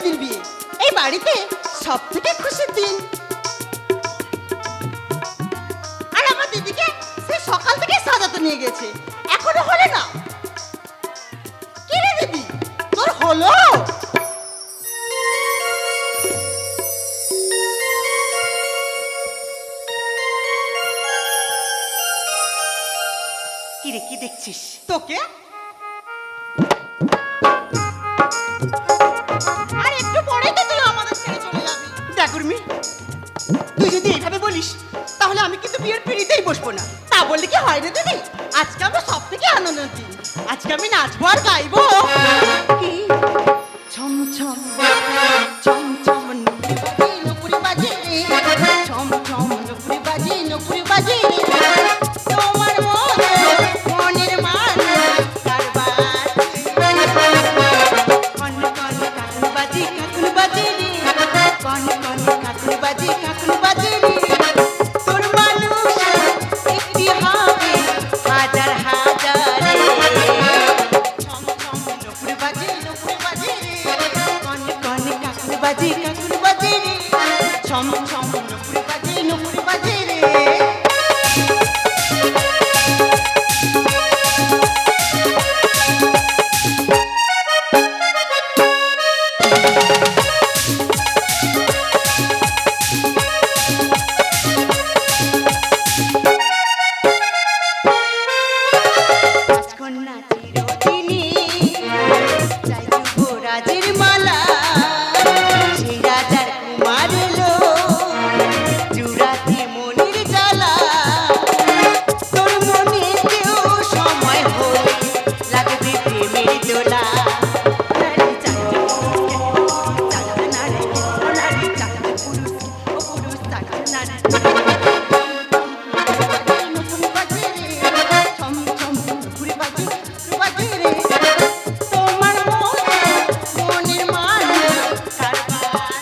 দিদির বিয়ে, এই বাড়িতে সব থেকে খুশির দিন। আর আমার দিদিকে সে সকাল থেকে সাজাতে নিয়ে গেছে, এখনো হলো না। কি রে দিদি, তোর হলো? কি রে, কি দেখছিস? তোকে আর একটু পরেই তো তুই আমাদের ছেড়ে চলে যাবি। দেখ উর্মি, তুই যদি এইভাবে বলিস তাহলে আমি কিন্তু বিয়ের পিড়িতেই বসবো না। তা বললে কি হয় রে দিদি, আজকে আমরা সব থেকে আনন্দের দিন। আজকে আমি নাচবো আর গাইবো। কি ছম ছম ছম ছম নুপুরি বাজে, ছম ছম নুপুরি বাজে, নুপুরি বাজে। তোমার মনের মান কারবার। কন কন কাকুন বাজি কাকুন বাজি রে, কন কন কাকুন বাজি কাকুন বাজি রে। তোর মানুষ একটি হবে হাজার হাজারে। ছম ছম নুপুরি বাজে, নুপুরি বাজে। কন কন কাকুন বাজি কাকুন বাজি রে। ছম ছম নুপুরি বাজে, নুপুরি বাজে রে। রাজকন্যা চিরদিনই চাই যুবরাজের মালা। সেই রাজার কুমার এলো জুড়াতে মনের জ্বালা। তোর মনেতেও সময় হলে লাগবে প্রেমের দোলা। নারী চাইতে পুরুষ, চাইতে নারী, ও নারী চাইতে পুরুষ, ও পুরুষ চাইতে নারী। নুপুরি বাজে রে, ছম ছম নুপুরি বাজে, নুপুরি বাজে রে। তোমার মনের মান কারবার।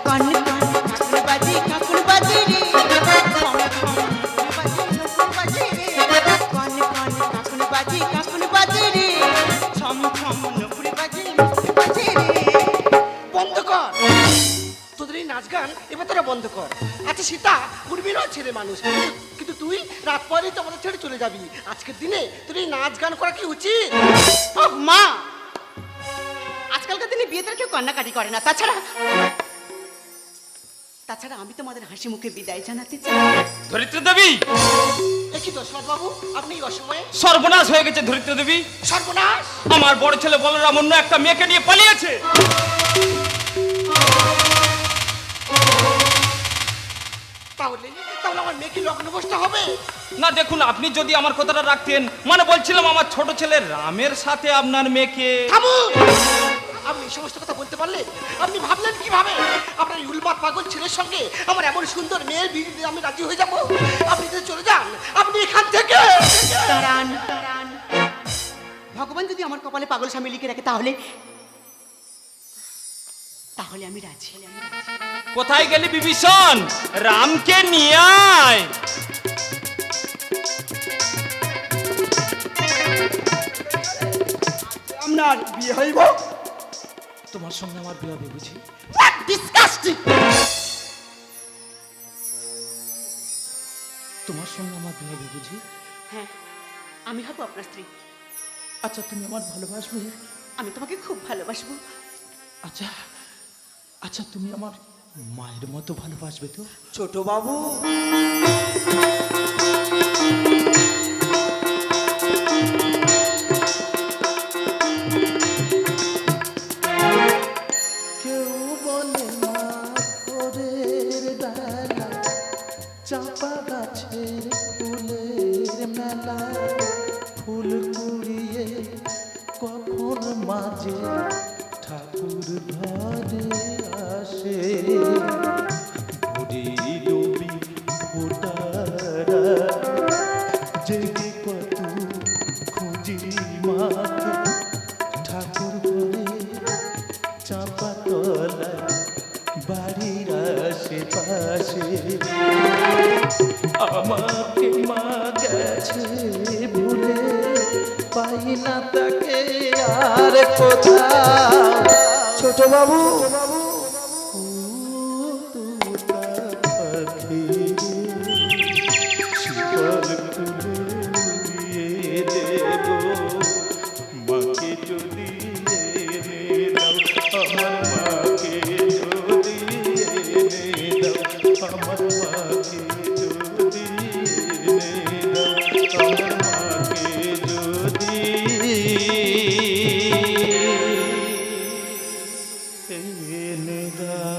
কন কন কাকুর বাজি কাকুর বাজি রে, ছম ছম নুপুরি বাজে, নুপুরি বাজে রে। কন কন কাকুর বাজি কাকুর বাজি রে। ছম ছম নুপুরি বাজে, নুপুরি বাজে রে। বন্ধ কর তোদের এই নাচ গান, এবার তোরা বন্ধ কর। আচ্ছা সীতা, উর্মিরও ছেলে মানুষ, কিন্তু তুই রাত পরেই তো আমাদের ছেড়ে চলে যাবি। আজকের দিনে তোর এই নাচ গান করা কি উচিত? ওহ মা, আজকালকার দিনে বিয়েতে কেউ কান্নাকাটি করে না। তাছাড়া আমি তোমাদের হাসি মুখে বিদায় জানাতে চাই। ধরিত্রী দেবী, দেখি তো বাবু, আপনি এই অসময়ে সর্বনাশ হয়ে গেছে ধরিত্রী দেবী। সর্বনাশ। আমার বড় ছেলে বলরাম অন্য একটা মেয়েকে নিয়ে পালিয়েছে। তাহলে তাহলে আমার মেয়ে কি লগ্ন বসতে হবে? না দেখুন, আপনি যদি আমার কথাটা রাখতেন, মানে বলছিলাম আমার ছোট ছেলে রামের সাথে আপনার মেয়েকে। থামুন! আপনি এই সমস্ত কথা বলতে পারলেন? আপনি ভাবলেন কিভাবে আপনার এই উলমাদ পাগল ছেলের সঙ্গে আমার এমন সুন্দর মেয়ের বিয়েতে আমি রাজি হয়ে যাব? আপনি যদি চলে যান, আপনি এখান থেকে। দাঁড়ান দাঁড়ান, ভগবান যদি আমার কপালে পাগল স্বামী লিখে রাখে তাহলে তাহলে আমি রাজি। কোথায় গেলি বিভীষণ? রামকে নিয়ে আয়। আপনার বিয়ে হইব? তোমার সঙ্গে আমার বিয়ে হবে বুঝি? ডিসকাস্টিং! তোমার সঙ্গে আমার বিয়ে হবে বুঝি? হ্যাঁ, আমি হব আপনার স্ত্রী। আচ্ছা তুমি আমার ভালোবাসবে? আমি তোমাকে খুব ভালোবাসবো। আচ্ছা আচ্ছা, তুমি আমার মায়ের মতো ভালোবাসবে তো? ছোট বাবু, কেউ বলে না ভোরের বেলা, চাপা গাছের ফুলের মেলা, ফুল কুড়িয়ে কখন মাঝে ঠাকুর ঘরে আসে। ভোরে ডুবি ফোটারা জেগে কত খুঁজি মাকে, ঠাকুর ঘরে চাপা তলা বাড়ির আশেপাশে। আমাকে মা গেছে ভুলে, পাই না তাকে আর কোথাও। বাবু ও তোতা পাখি শিকল খুলে উড়িয়ে দেব মাকে যদি এনে দাও আমার মাকে যদি এনে দাও আমার মাকে যদি এনে দাও আমার মাকে যদি এনে দাও।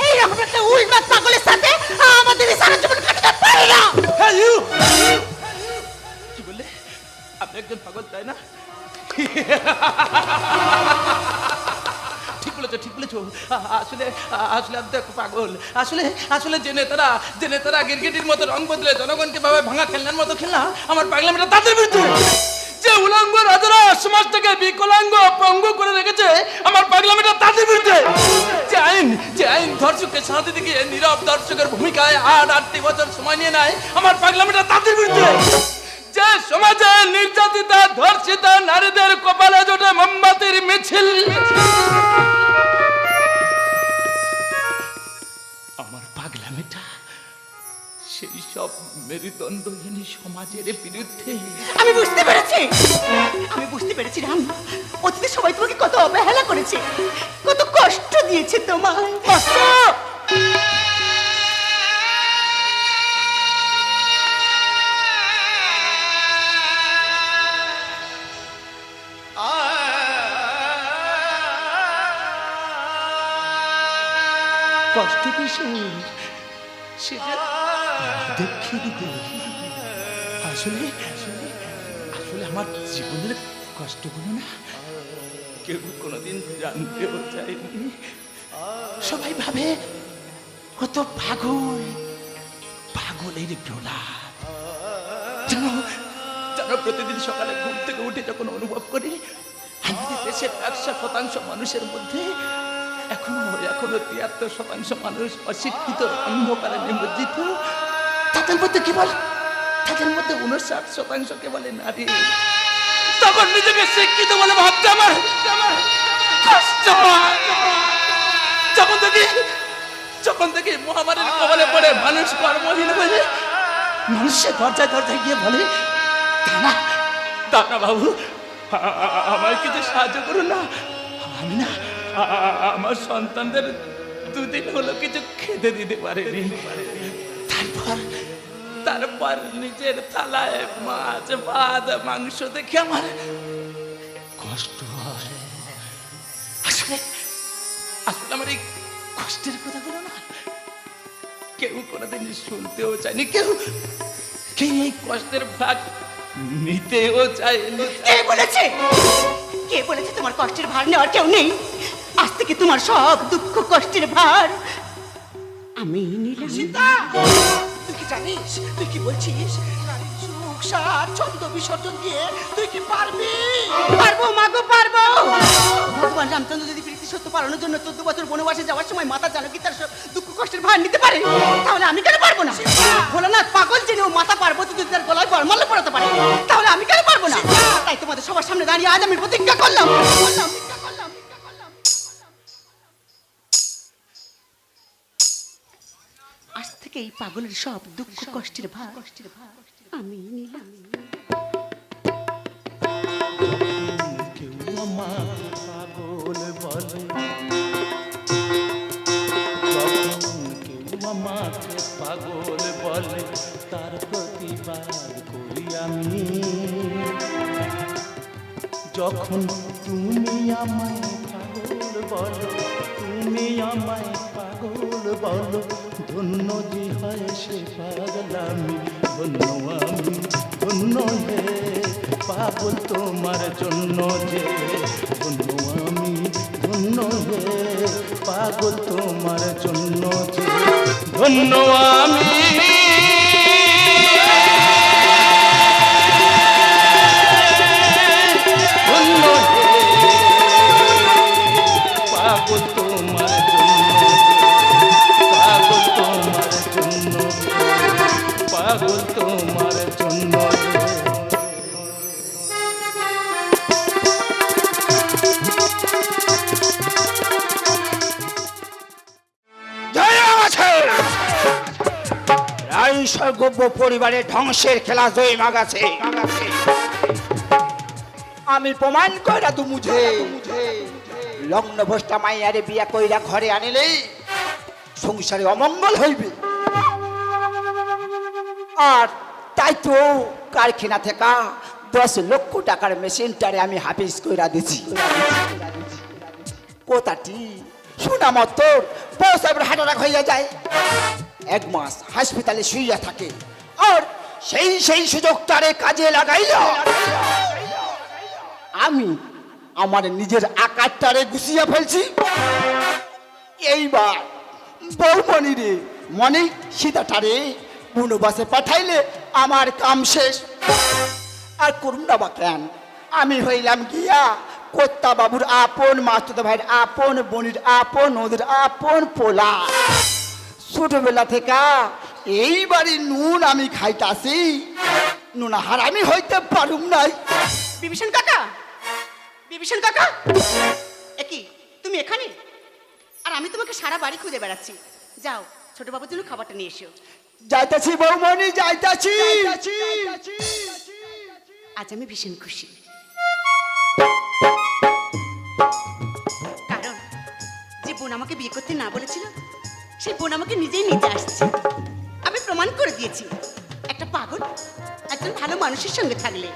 এইরকম একটা উলমাত পাগলের সাথে আমাদের এই সারা জীবন কাটাতে পারি না। হ্যাঁ, you! কি বললে? আপনি একজন পাগল, তাই না? ঠিক বলেছো, ঠিক বলেছো। আসলে আসলে আমি তো একটা পাগল। আসলে আসলে জেনে তারা গিরগিটির মতো রং বদলে জনগণকে ভাবে ভাঙা খেলনার মতো খেলনা আমার পাগলামিটা তাদের বিরুদ্ধে। যে উলঙ্গ রাজারা সমাজটাকে বিকলাঙ্গ পঙ্গু করে রেখেছে আমার পাগলামিটা তাদের বিরুদ্ধে। যে আইন ধর্ষককে শাস্তি দিয়ে নীরব দর্শকের ভূমিকায় 8 বছর সময় নিয়ে নেয় আমার পাগলামিটা তাদের বিরুদ্ধে। যে সমাজে নির্যাতিতা ধর্ষিতা নারীদের কপালে জোটে মোমবাতির মিছিল আমার পাগলামিটা সেই সব মেরুদণ্ডহীন সমাজের বিরুদ্ধে। আমি বুঝতে পেরেছি রাম, অতীতে সবাই তোমাকে কত অবহেলা করেছে, কত কষ্ট দিয়েছে তোমায়। কষ্ট! কষ্ট কিসের? সেটা দুঃখের দিন। আসলে আসলে আমার জীবনের কষ্টগুলো না কেউ কোনোদিন জানতেও চায়নি। সবাই ভাবে কত পাগলের প্রলাপ। জানো প্রতিদিন সকালে ঘুম থেকে উঠে যখন অনুভব করি আমাদের দেশের 100% মানুষের মধ্যে এখনো 73% মানুষ অশিক্ষিত অন্ধকারে নিমজ্জিত। তাদের মধ্যে 59% কেবল নারী। তখন নিজেকে শিক্ষিত বলে ভাবতে আমার কষ্ট হয়। যখন দেখি মহামারীর কবলে পড়ে মানুষ কর্মহীন বলে মানুষের দরজায় গিয়ে বলে দানা বাবু আমার কিছু সাহায্য করুন না, আমি না আমার সন্তানদের 2 দিন হলো কিছু খেতে দিতে পারেনি। তারপর নিজের থালায় মাছ ভাত মাংস দেখে আমার কষ্ট হয়। আসলে আমার এই কষ্টের কথাগুলো না কেউ কোনোদিন শুনতেও চায়নি, কেউ এই কষ্টের ভাগ নিতেও চায়নি। কে বলেছে তোমার কষ্টের ভার নেওয়ার কেউ নেই? আজ থেকে তোমার সব দুঃখ কষ্টের ভার আমি নিলাম। সীতা, তুই কি জানিস, তুই কি বলছিস? নারীর সুখ স্বাচ্ছন্দ্য বিসর্জন দিয়ে তুই কি পারবি? পারবো মাগো, পারবো। ভগবান রামচন্দ্র যদি প্রীতি সত্য পালনের জন্য 14 বছর বনবাসে যাওয়ার সময় মাতা জানকী তার সব দুঃখ কষ্টের ভার নিতে পারে, তাহলে আমি কেন পারবো না? ভোলানাথ পাগল জেনেও মাতা পার্বতী যদি তার গলায় বরমাল্য পরাতে পারে, তাহলে আমি কেন পারবো না? তাই তোমাদের সবার সামনে দাঁড়িয়ে আজ আমি প্রতিজ্ঞা করলাম, আজ থেকে এই পাগলের সব দুঃখ কষ্টের ভার আমি নিলাম। কেউ আমাকে পাগল বলে, যখন কেউ আমাকে পাগল বলে তার প্রতিবাদ করি আমি। যখন তুমি আমায় পাগল বলো, তুমি আমায় পাগল বলো, ধন্য যে হয় সে পাগলামি, ধন্য আমি, ধন্য হে পাগল তোমার জন্য যে, ধন্য আমি, ধন্য হে পাগল তোমার জন্য যে, ধন্য আমি। পাগল তোমার জন্য, পাগল তোমার জন্য, পাগল তোমার জন্য। সর্গব্য পরিবারের ধ্বংসের খেলা জয় মাগাছে। আমি প্রমাণ কইরা তু মুঝে লগ্ন ভ্রষ্টা মাইয়ারে বিয়া কইরা ঘরে আনিলেই সংসারে অমঙ্গল হইবে। আর তাই তো কারখানা থেকে 10 লক্ষ টাকার মেশিনটারে আমি হাফিজ কইরা দিছি। কোথাটি শোনা মত বউ সাহেবের হার্ট অ্যাটাক হইয়া যায়, 1 মাস হাসপাতালে শুইয়া থাকে। আর সেই সুযোগ তারে কাজে লাগাইল আমি আমার নিজের আকারটারে গুছিয়ে ফেলছি। এইবার বৌমণি রে মনে সীতাটারে বনবাসে পাঠাইলে আমার কাম শেষ। আর করুন না বা কেন, আমি হইলাম গিয়া কর্তা বাবুর আপন, মাস্তুতো ভাইয়ের আপন, বনির আপন, ওদের আপন পোলা। ছোটবেলা থেকে এই বাড়ির নুন আমি খাইতাছি, নুন হারামি হইতে পারুম নাই। বিভীষণ কাকা, বিভীষণ কাকা, কি তুমি এখানে? আর আমি তোমাকে সারা বাড়ি খুঁজে বেড়াচ্ছি। যাও ছোট বাবুর জন্য খাবারটা নিয়ে এসো। যাইতাছি বৌমণি, যাইতাছি। আজ আমি ভীষণ খুশি, কারণ যে বোন আমাকে বিয়ে করতে না বলেছিল সেই বোন আমাকে নিজেই নিতে আসছে। আমি প্রমাণ করে দিয়েছি একটা পাগল একজন ভালো মানুষের সঙ্গে থাকলে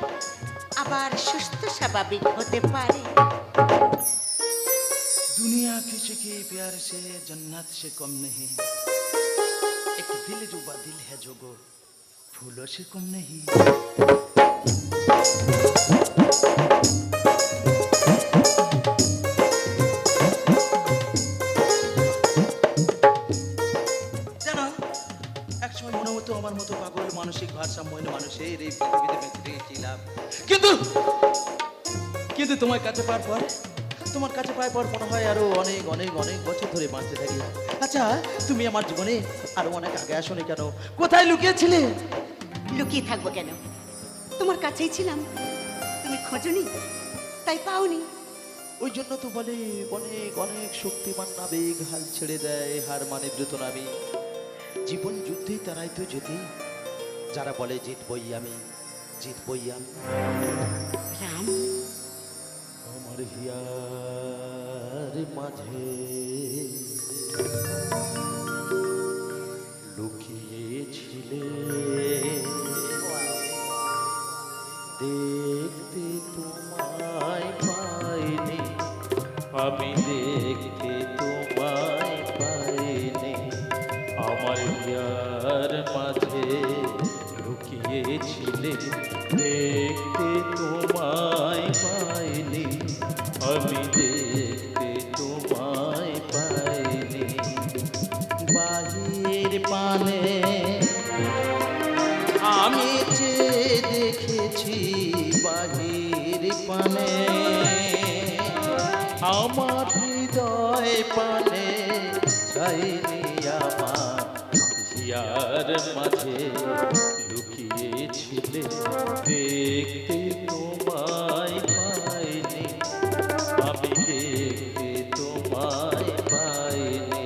আবার সুস্থ স্বাভাবিক হতে পারে। दुनिया किसी के प्यार से जन्नत से कम नहीं, एक दिल रुबा दिल है जो गो फूलों से कम नहीं। জানো, একসময় মনে হতো আমার মতো পাগল মানসিক ভারসাম্যহীন মানুষের এই পৃথিবীতে বেঁচে থেকেছিলাম, কিন্তু কিন্তু তোমার কাছে পাওয়ার পর মনে হয় আরো অনেক অনেক অনেক বছর ধরে বাঁচতে থাকি। আচ্ছা, তুমি আমার জীবনে আরো অনেক আগে আসোনি কেন? কোথায় লুকিয়েছিলে? লুকিয়ে থাকবো কেন? তোমার কাছেই ছিলাম, তুমি খোঁজনি তাই পাওনি। ওই জন্য তো বলে অনেক অনেক শক্তিমান নাবিক হাল ছেড়ে দেয়, হার মানে দ্রুত নাবিক। জীবন যুদ্ধেই তারাই তো যেতে, যারা বলে জিতবই আমি, জিতবই আমি। রাম, আমার হিয়ার মাঝে লুকিয়েছিলে, দেখতে তোমায় পাইনি, আমি দেখতে তোমায় পাইনি। আমার হিয়ার মাঝে লুকিয়েছিলে, দেখতে তোমায় পাইনি, আমি দেখতে তোমায় পাইনি। বাহির পানে আমি চেয়ে দেখেছি, বাহির পানে আমার হৃদয় পানে চাইনি, আমার হিয়ার মাঝে লুকিয়েছিলে, দেখতে তোমায় পাইনি, আমি দেখতে তোমায় পাইনি।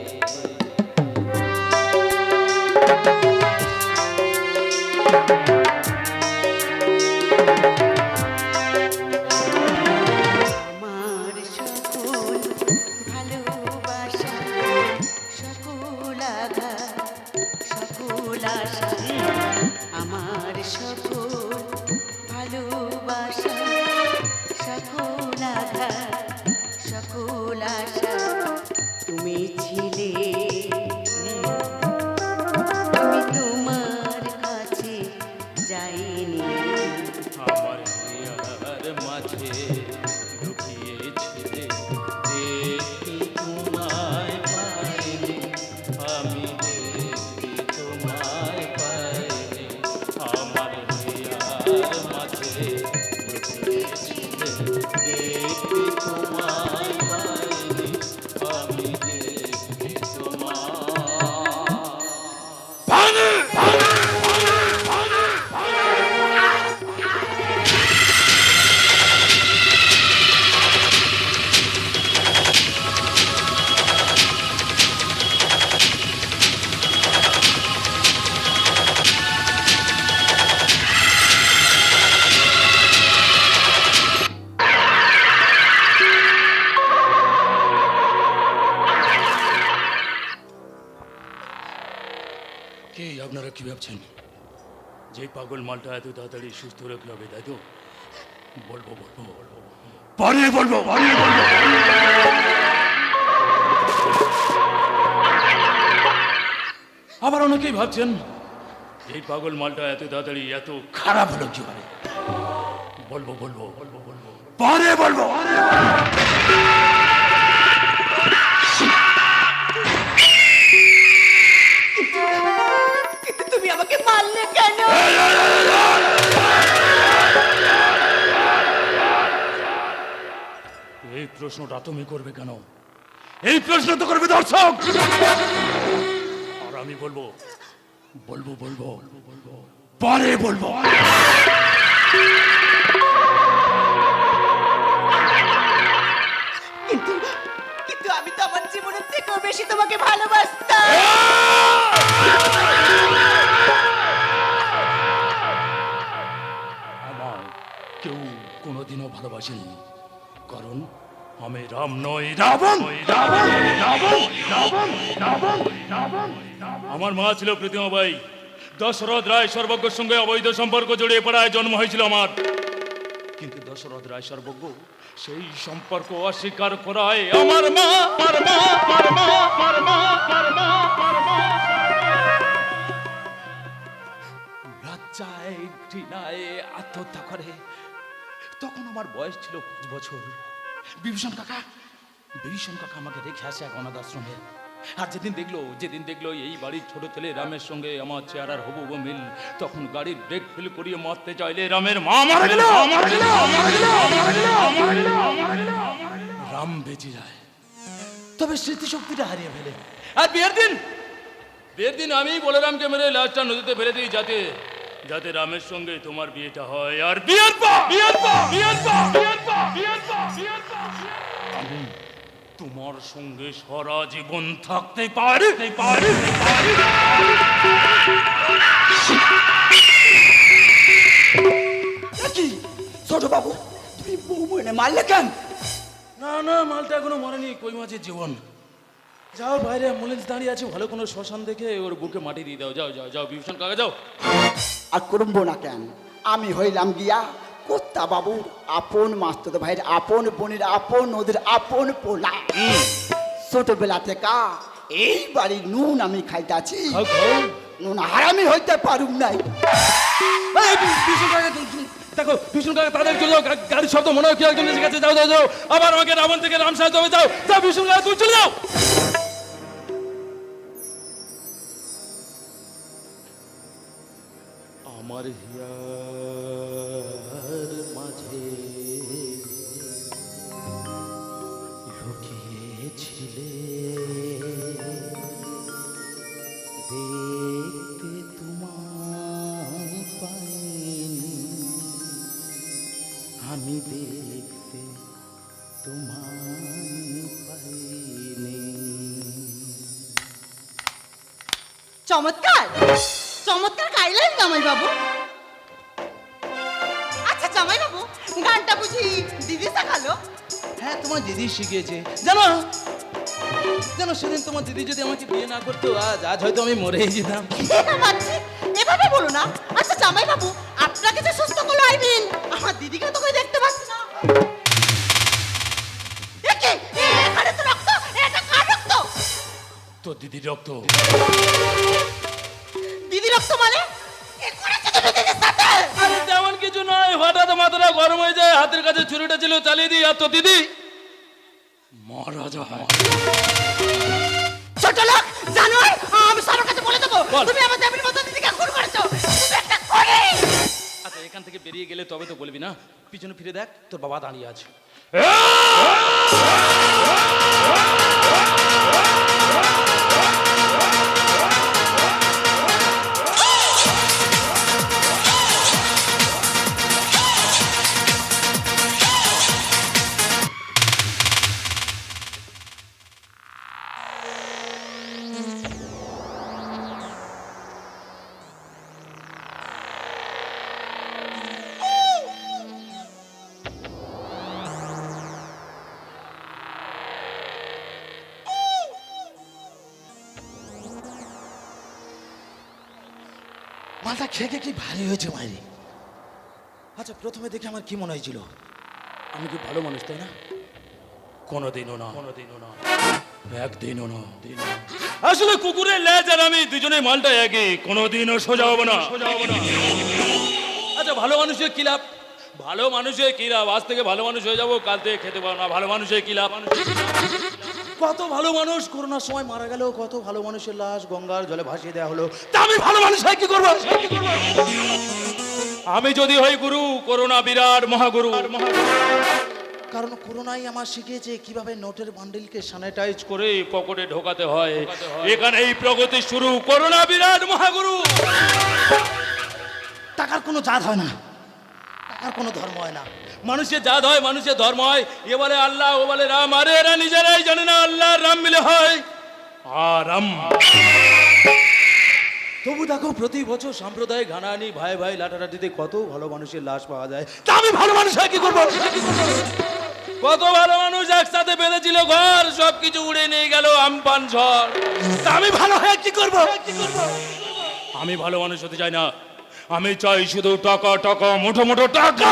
আমার সকল ভালোবাসা, সকল আঘাত, সকল আশা, আমার সকল ভালোবাসা কি ভাবছেন যে পাগল মালটা এত তাড়াতাড়ি সুস্থ হলে কি হবে, তাই তো? বলবো বলবো বলবো পরে বলবো পরে বলবো। আবার অনেকেই ভাবছেন এই পাগল মালটা এত তাড়াতাড়ি এত খারাপ হলো কি হবে। বলবো বলবো বলবো বলবো পরে বলবো। কিন্তু তুমি আমাকে মারলে কেন? এই প্রশ্নটা তুমি করবে কেন? এই প্রশ্ন তো করবে দর্শক। আর আমি বলবো বলবো বলবো বলবো পরে বলবো। কিন্তু কিন্তু আমি তো আমার জীবনের থেকেও বেশি তোমাকে ভালোবাসতাম। আমার কেউ কোনোদিনও ভালোবাসেনি, কারণ আমি রাম নই, রাবণ। আমার মা ছিল প্রতিমাবাই। দশরথ রায় সর্বজ্ঞর সঙ্গে অবৈধ সম্পর্ক জড়িয়ে পড়ায় জন্ম হয়েছিল আমার। কিন্তু দশরথ রায় সর্বজ্ঞ সেই সম্পর্ক অস্বীকার করায় আমার মা লজ্জায় ঘৃণায় আত্মহত্যা করে। তখন আমার বয়স ছিল 5 বছর। বিভীষণ কাকা আমাকে রেখে আসে এক অনাথ আশ্রমে। আর যেদিন দেখলো এই বাড়ির ছোট ছেলে রামের সঙ্গে আমার চেহারার হবু মিল, তখন গাড়ির ব্রেক ফেল করিয়ে মারতে চাইলে রামের মা মারা গেল। রাম বেঁচে যায়, তবে স্মৃতিশক্তিটা হারিয়ে ফেলে। আর বিয়ের দিন আমি বলরামকে মেরে লাশটা নদীতে ফেলে দিই, যাতে রামের সঙ্গে তোমার বিয়েটা হয়। আর বিয়ের পর আমি তোমার সঙ্গে সারা জীবন থাকতে পারি। কি ছোট বাবু, তুমি বউ বনে মারলে কেন? না মালটা এখনো মরেনি, কই মাছের জীবন। যাও বাইরে অ্যাম্বুলেন্স দাঁড়িয়ে আছে, ভালো কোনো শ্মশান দেখে ওর বুকে মাটি দিয়ে দাও। যাও বিভীষণ কাকা যাও। আর করবো না কেন? আমি হইলাম গিয়া কর্তা বাবুর আপন মাস্তুত ভাইয়ের আপন বোনের আপন ওদের আপন পোলা। ছোটবেলা থেকে এই বাড়ির নুন আমি খাইতাছি, নুন হারামি হইতে পারুম নাই। এই বিভীষণ কাকা দেখো, বিভীষণ কাকা তাদের চলে যাও, গাড়ির শব্দ মনে হয় কি একজন এসে গেছে। যাও আবার আমাকে রাবণ থেকে রাম সাহায্য হবে। যাও বিভীষণ কাকা তুমি চলে যাও। আমার হিয়ার মাঝে লুকিয়েছিলে, দেখতে তোমায় পাইনি, আমি দেখতে তোমায় পাইনি। চমৎকার গাইলেন জামাই বাবু। আচ্ছা জামাই বাবু, গানটা বুঝি দিদি শেখালো? হ্যাঁ, তোমার দিদি শিখিয়েছে। জানো সেদিন তোমার দিদি যদি আমাকে বিয়ে না করতো, আজ হয়তো আমি মরেই যেতাম। এভাবে বলো না। আচ্ছা জামাই বাবু, আপনাকে যে সুস্থ করলো আইমিন, আমার দিদিকে তো কই দেখতে পাচ্ছি না। এখানে তো রক্ত, এটা কার রক্ত? তো দিদির রক্ত। দিদি রক্ত মানে? আরে তেমন কিছু নয়, হঠাৎ মাথাটা গরম হয়ে যায়, হাতের কাছে ছুরিটা ছিল, চালিয়ে দিই, আর তো দিদি মারা যায়। ছোট লোক জানোয়ার, আমি সবার কাছে বলে দেবো তুমি আমার দেবীর মতো দিদিকে খুন করেছো। তুমি একটা করে। আচ্ছা, এখান থেকে বেরিয়ে গেলে তবে তো বলবি না। পিছনে ফিরে দেখ, তোর বাবা দাঁড়িয়ে আছে। মালটা খেয়ে খেয়ে কি ভারী হয়েছে মাইরি। আচ্ছা প্রথমে দেখে আমার কি মনে হয়েছিল, আমি কি ভালো মানুষ তাই না? কোনোদিনও না, কোনোদিনও না, একদিনও না। আসলে কুকুরের লেজ আর আমি দুজনে মালটা একই, কোনোদিনও সোজা হবো না। আচ্ছা ভালো মানুষের কি লাভ? ভালো মানুষের কি লাভ? আজ থেকে ভালো মানুষ হয়ে যাবো, কাল থেকে খেতে পারবো না। ভালো মানুষের কি লাভ? কত ভালো মানুষ করোনার সময় মারা গেল, কত ভালো মানুষের লাশ গঙ্গার জলে ভাসিয়ে দেওয়া হলো, তা আমি ভালো মানুষ হয়ে কি করবো? আমি যদি হই গুরু, করোনা বিরাট মহাগুরু। কারণ করোনাই আমার শিখিয়েছে কিভাবে নোটের বান্ডিলকে স্যানিটাইজ করে পকেটে ঢোকাতে হয়। এখানেই প্রগতি শুরু, করোনা বিরাট মহাগুরু। টাকার কোনো জাত হয় না, টাকার কোনো ধর্ম হয় না। মানুষের জাত হয়, মানুষের ধর্ম হয়। এ বলে আল্লাহ, ও বলে রাম, আরে এরা নিজেরাই জানে না আল্লাহ রাম মিলে হয় আরাম। তবু দেখো প্রতি বছর সাম্প্রদায়িক ঘানানি ভাই ভাই লাটালাটিতে কত ভালো মানুষের লাশ পাওয়া যায়, তা আমি ভালো মানুষ হয়ে কি করবো? কত ভালো মানুষ একসাথে বেঁধেছিল ঘর, সবকিছু উড়ে নিয়ে গেল আমপান ঝড়। তা আমি ভালো হয়ে কি করবো? আমি ভালো মানুষ হতে চাই না, আমি চাই শুধু টাকা টাকা, মোটো মোটো টাকা।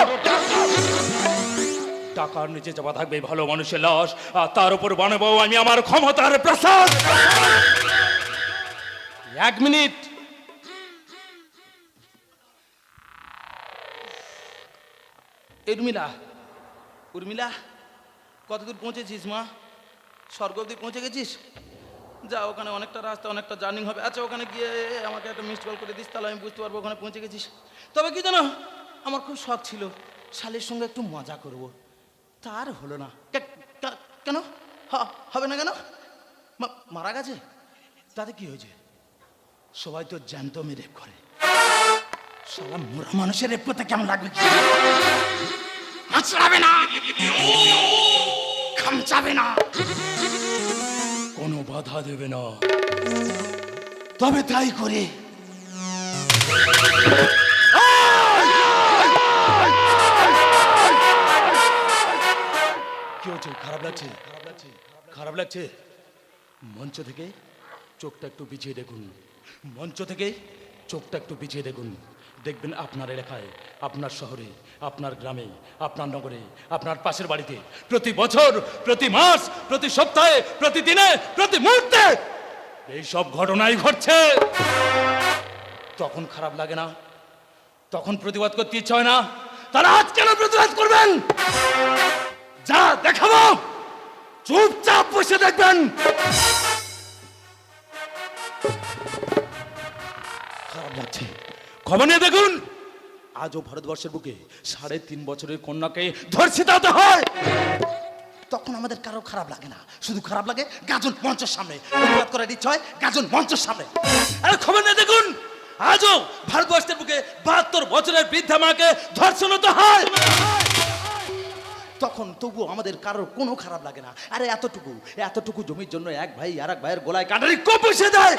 টাকার নিচে চাপা থাকবে ভালো মানুষের লাশ, আর তার উপর বানাবো আমি আমার ক্ষমতার প্রসাদ। এক মিনিট, উর্মিলা, উর্মিলা কতদূর পৌঁছেছিস মা? স্বর্গ অবধি পৌঁছে গেছিস? যা, ওখানে অনেকটা রাস্তা, অনেকটা জার্নি হবে। আচ্ছা ওখানে গিয়ে আমাকে একটা মিসড কল করে দিস, তাহলে আমি বুঝতে পারবো ওখানে পৌঁছে গেছিস। তবে কি জানো, আমার খুব শখ ছিল শালির সঙ্গে একটু মজা করব, তার হলো না। কেন হবে না কেন? মারা গেছে, তাতে কি হয়েছে? সবাই তো জ্যান্ত মেয়ে রেপ করে, সারা মোরা মানুষের রেপ করতে কেমন লাগবে? কি আঁচড়াবে না, খামচাবে না, কোনো বাধা দেবে না। তবে তাই করে। কি হচ্ছে? খারাপ লাগছে? খারাপ লাগছে? মঞ্চ থেকে চোখটা একটু পিছিয়ে দেখুন, মঞ্চ থেকে চোখটা একটু পিছিয়ে দেখুন। দেখবেন আপনার এলাকায়, আপনার শহরে, আপনার গ্রামে, আপনার নগরে, আপনার পাশের বাড়িতে প্রতি বছর, প্রতি মাস, প্রতি সপ্তাহে, প্রতিদিনে, প্রতি মুহূর্তে এইসব ঘটনাই ঘটছে। তখন খারাপ লাগে না? তখন প্রতিবাদ করতে ইচ্ছা হয় না? তারা আজ কেন প্রতিবাদ করবেন? যা দেখাবো চুপচাপ বসে দেখবেন। খারাপ লাগছে। খবর নিয়ে দেখুন, আজও ভারতবর্ষের বুকে 3.5 বছরের কন্যাকে ধর্ষিত হতে হয়। তখন আমাদের কারো খারাপ লাগে না, শুধু খারাপ লাগে গাজন মঞ্চের সামনে প্রতিবাদ করার ইচ্ছা হয় গাজন মঞ্চের সামনে। আরে খবর নিয়ে দেখুন, আজও ভারতবর্ষের বুকে 72 বছরের বৃদ্ধা মাকে ধর্ষণ হতে হয়। তখন তবু আমাদের কারোর কোনো খারাপ লাগে না। আরে এতটুকু জমির জন্য এক ভাই আর এক ভাইয়ের গলায় কাটারি কোপ বসে দেয়।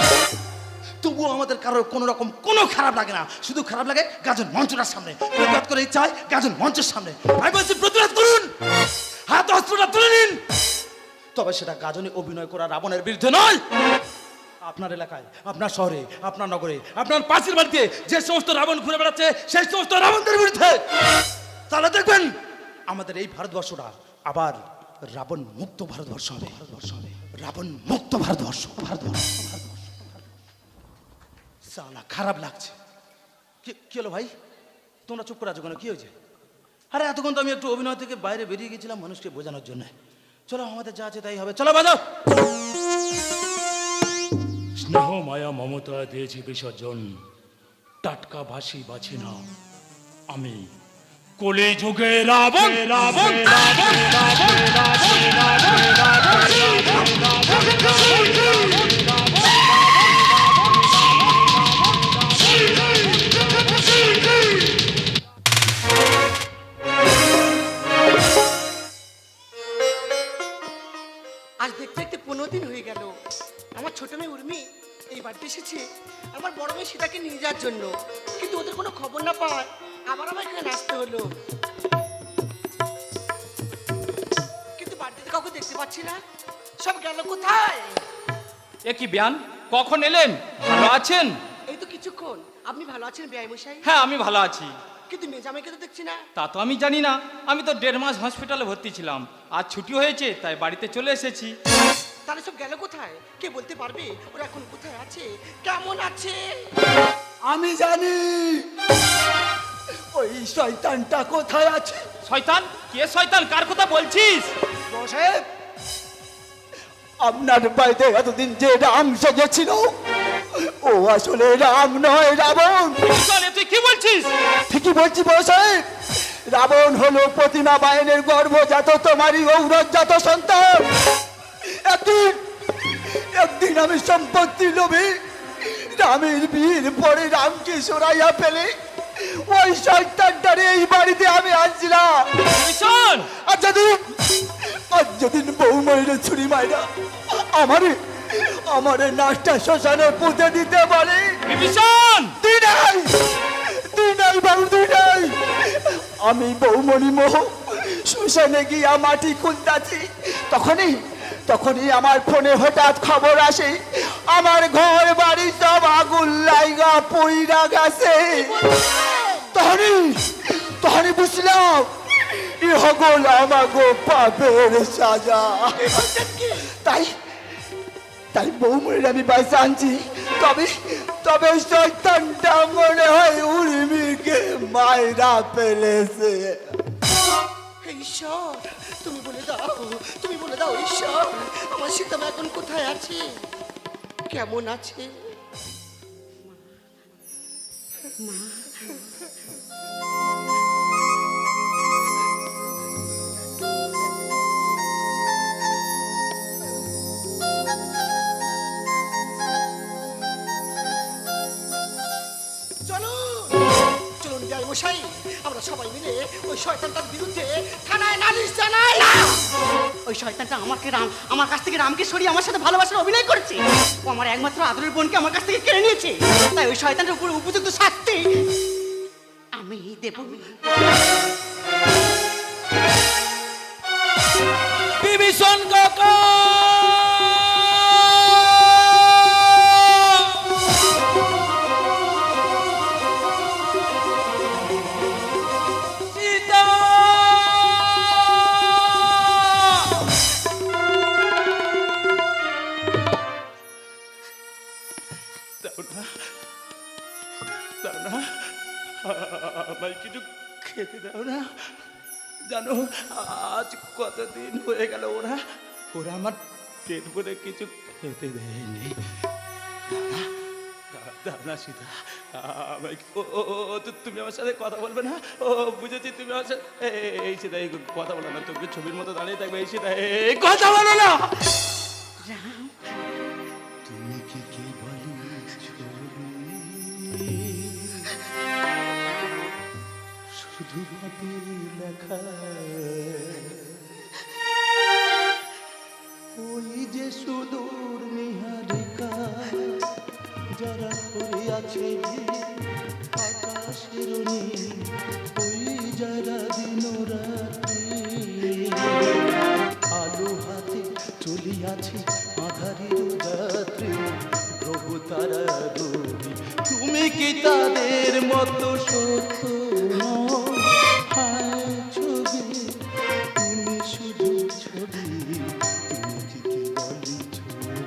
তবু আমাদের কারোর কোনো রকম কোনো খারাপ লাগে না, শুধু খারাপ লাগে গাজন মঞ্চটার সামনে প্রতিবাদ করে ইচ্ছা হয় গাজন মঞ্চের সামনে। আমি বলছি প্রতিবাদ করুন, হাত অস্ত্রটা তুলে নিন। তবে সেটা গাজনে অভিনয় করা রাবণের বিরুদ্ধে নয়। আপনার এলাকায়, আপনার শহরে, আপনার নগরে, আপনার পাশের বাড়িতে যে সমস্ত রাবণ ঘুরে বেড়াচ্ছে, সেই সমস্ত রাবণদের বিরুদ্ধে। তাহলে দেখবেন আমাদের এই ভারতবর্ষটা আবার রাবণ মুক্ত ভারতবর্ষ হবে। রাবণ মুক্ত ভারতবর্ষ। সালা খারাপ লাগছে। কি হলো ভাই, তোমরা চুপ করে আছো কেন? কি হয়েছে? আরে এতক্ষণ তো আমি একটু অভিনয় থেকে বাইরে বেরিয়ে গেছিলাম মানুষকে বোঝানোর জন্য। চলো আমাদের যা আছে তাই হবে, চলো বাজাও। স্নেহ মায়া মমতা দিয়েছি বিসর্জন, টাটকা ভাসি বাছি না আমি কলি যুগে রাবণ। রাবণ রাবণ রাবণ রাবণ রাবণ আজ দেখতে দেখতে 15 দিন হয়ে গেল। আমার ছোট মেয়ে উর্মি এই বাড়িতে এসেছে আমার বড় মেয়ে সীতাকে নিয়ে যাওয়ার জন্য, কিন্তু ওদের কোনো খবর না পাওয়ায় আবার আমার এখানে আসতে হলো। কিন্তু বাড়িতে কাউকে দেখতে পাচ্ছি না, সব গেল কোথায়? এ কি বিয়ান, কখন এলেন? ভালো আছেন? এই তো কিছুক্ষণ আপনি ভালো আছেন বেআই মশাই? হ্যাঁ আমি ভালো আছি। কিন্তু মেজামাইকে তো দেখছি না। তা তো আমি জানি না, আমি তো 1.5 মাস হসপিটালে ভর্তি ছিলাম, আজ ছুটি হয়েছে তাই বাড়িতে চলে এসেছি। তাহলে সব গেল কোথায়? কে বলতে পারবে ওরা এখন কোথায় আছে, কেমন আছে? আমি জানি ওই শয়তানটা কোথায় আছে। শয়তান? কে শয়তান, কার কথা বলছিস? বসে আপনার বাড়িতে এতদিন যে রাম সেজেছিল ও আসলে রাম নয়, রাবণ। চল, তুই কি বলছিস? ঠিকই বলছি বসে, রাবণ হলো প্রতিমা বাহিনীর গর্ভজাত তোমারই ঔরজাত সন্তান। একদিন আমি সম্পত্তি লোভে রামের বিয়ের পরে রামকে সরাইয়া ফেলে ওই শয়তানটারে এই বাড়িতে আমি আনছিলাম। শোন, আর যেদিন বৌমাইরে ছুরি মাইরা আমারে নাচটা শ্মশানে পুঁতে দিতে বলে, বিভীষণ! তুই নাই বাবু, তুই নাই। আমি বৌমণি মোহ শ্মশানে গিয়া মাটি খুলতাছি, তখনই আমার ফোনে হঠাৎ খবর আসে আমার ঘর বাড়ি সব আগুন লাইগা পইরা গেছে। তখনই বুঝলাম ইহগোল আমাগো পাপের সাজা। তাই বৌমণির আমি বাসা আনছি, তবে শয়তানটা মনে হয় উর্মিকে মাইরা ফেলেছে। ঈশ্বর, তুমি বলে দাও ঈশ্বর, আমার সীতামা এখন কোথায় আছে, কেমন আছে? চলুন বেআই মশাই, আমরা সবাই মিলে ওই শয়তানটার বিরুদ্ধে থানায় নালিশ জানাই। ওই শয়তানটা আমার কাছ থেকে রামকে সরিয়ে আমার সাথে ভালোবাসার অভিনয় করেছে। ও আমার একমাত্র আদরের বোনকে আমার কাছ থেকে কেড়ে নিয়েছে। তাই ওই শয়তানটার উপর উপযুক্ত শাস্তি আমি দেব। বিভীষণ কাকা! সীতা! দাও না, আমায় কিছু খেতে দাও না। জানো, আজ কতদিন হয়ে গেল ওরা আমার পেট ভরে কিছু খেতে দেয়নি। দাও না সীতা, আমায় তুমি আমার সাথে কথা বলবে না? ও বুঝেছি, তুমি আমার সাথে এই সীতা, এই কথা বলো না, তুমি ছবির মতো দাঁড়িয়ে থাকবে। এই সীতা, এই কথা বলো না। তুমি কি শুধু লেখা ওই যে সুদূর নিহারিকা যারা পড়ে আছে আকাশের ওই যারা দিন রাত্রি আলো হাতে চলিয়াছে আধারের যাত্রী প্রভু তারা রবি, তুমি কি তাদের মতো সত্য নও? হায় ছবি, তুমি শুধু ছবি, তুমি কি বলি ছবি।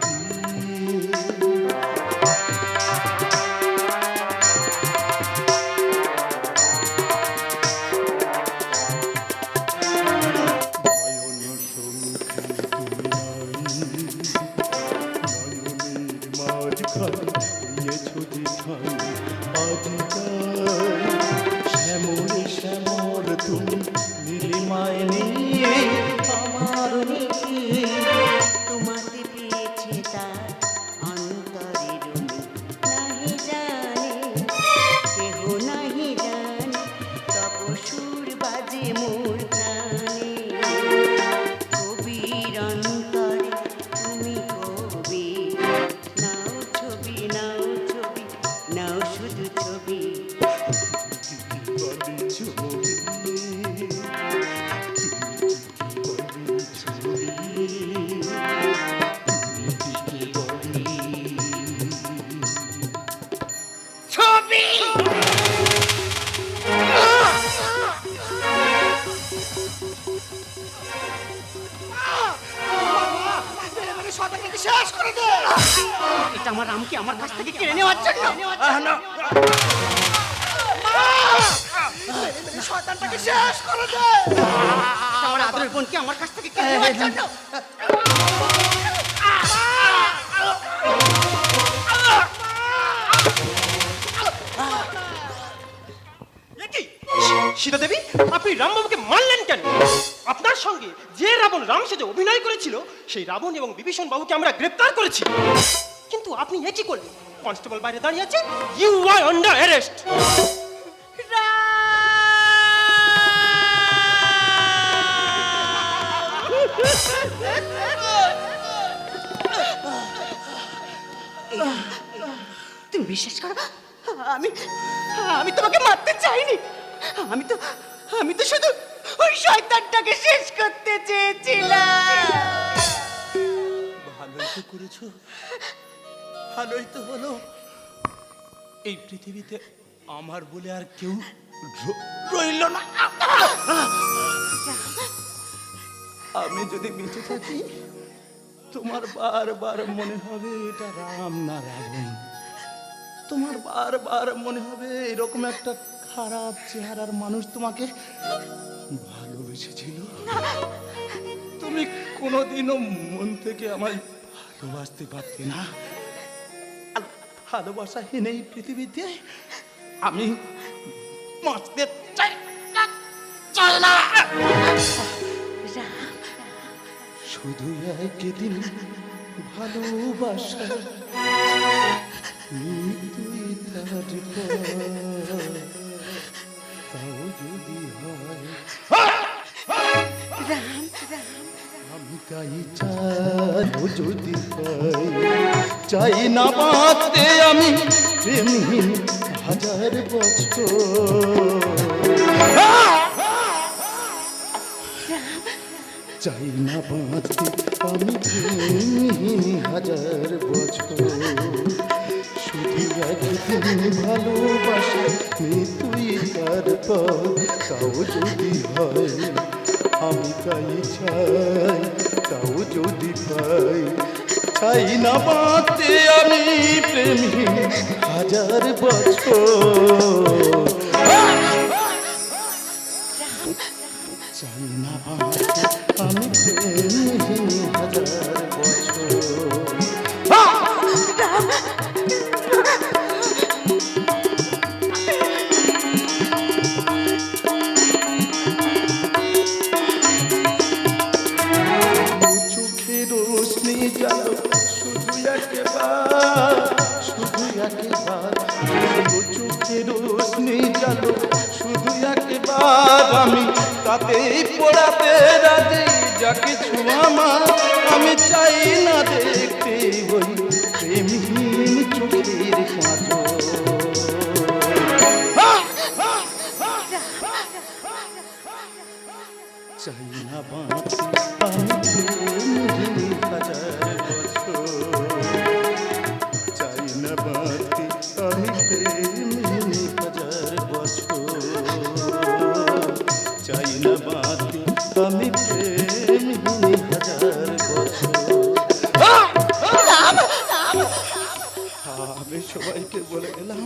শয়তানটাকে শেষ করে দে। এটা আমার রামকে আমার কাছ থেকে কেড়ে নেওয়ার জন্য। না। শয়তানটাকে শেষ করে দে। এটা আমার আদরের বোনকে আমার কাছ থেকে কেড়ে নেওয়ার জন্য। কি সীতা দেবী, আপনি রামবাবুকে মারলেন কেন? আপনার সঙ্গে যে রাবণ রাম সেজে অভিনয় করেছিল সেই রাবণ এবং বিভীষণ বাবুকে আমরা গ্রেপ্তার করেছি, কিন্তু আপনি এ কি করলেন? কনস্টেবল বাইরে দাঁড়িয়ে আছে, ইউ আর আন্ডার অ্যারেস্ট। তুমি বিশ্বাস করো, আমি আমি তোমাকে মারতে চাইনি। আমি তো শুধু ওই শয়তানটাকে শেষ করতে চেয়েছিলাম। ভালোই তো করেছো, ভালোই তো হলো। এই পৃথিবীতে আমার বলে আর কেউ রইল না। আমি যদি বেঁচে থাকি তোমার বারবার মনে হবে এটা রাম না রাবণ। তোমার বারবার মনে হবে এরকম একটা খারাপ চেহারার মানুষ তোমাকে ভালোবেসেছিল। তুমি কোনোদিনও মন থেকে আমায় ভালোবাসতে পারতে না। আর ভালোবাসাহীন এই পৃথিবীতে আমি বাঁচতে চাই না। শুধু একদিন ভালোবাসা মৃত্যুই তার পর, তাও যদি হয় আমি তাই চাই যদি পাই। চাই না বাঁচতে আমি প্রেমহীন হাজার বছর। চাই না বাঁচতে আমি প্রেমহীন হাজার বছর। শুধু একদিন ভালোবাসা মৃত্যুই তার পর, তাও যদি হয় আমি তাই চাই, তাও যদি পাই। চাই না বাঁচতে আমি প্রেমহীন হাজার বছর। চাই না বাঁচতে আমি প্রেমহীন হাজার বছর। চোখের রোশনি জ্বালো শুধু একবার, শুধু একবার। চোখের রোশনি জ্বালো শুধু একবার। আমি তাতেই পড়াতে রাজি যা কিছু আমার। আমি চাই না দেখতে ওই প্রেমহীন চোখের কাজল। চাই না বাঁচি আমি প্রেমহীন হাজার বছর। চাই না বাঁচি আমি প্রেমহীন হাজার বছর। চাই না বাঁচি আমি প্রেমহীন হাজার বছর। আমি সবাইকে বলে গেলাম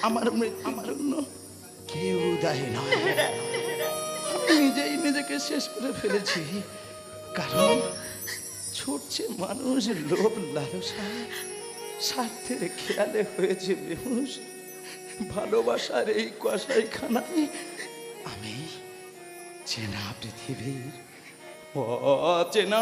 আমার মৃত্যুর জন্য কেউ দায়ী নয়। নিজেই নিজেকে শেষ করে ফেলেছি, কারণ ছুটছে মানুষ লোভ লালসায়, স্বার্থের খেয়ালে হয়েছে বেহুশ। ভালোবাসার এই কষাইখানায় আমি চেনা পৃথিবীর অচেনা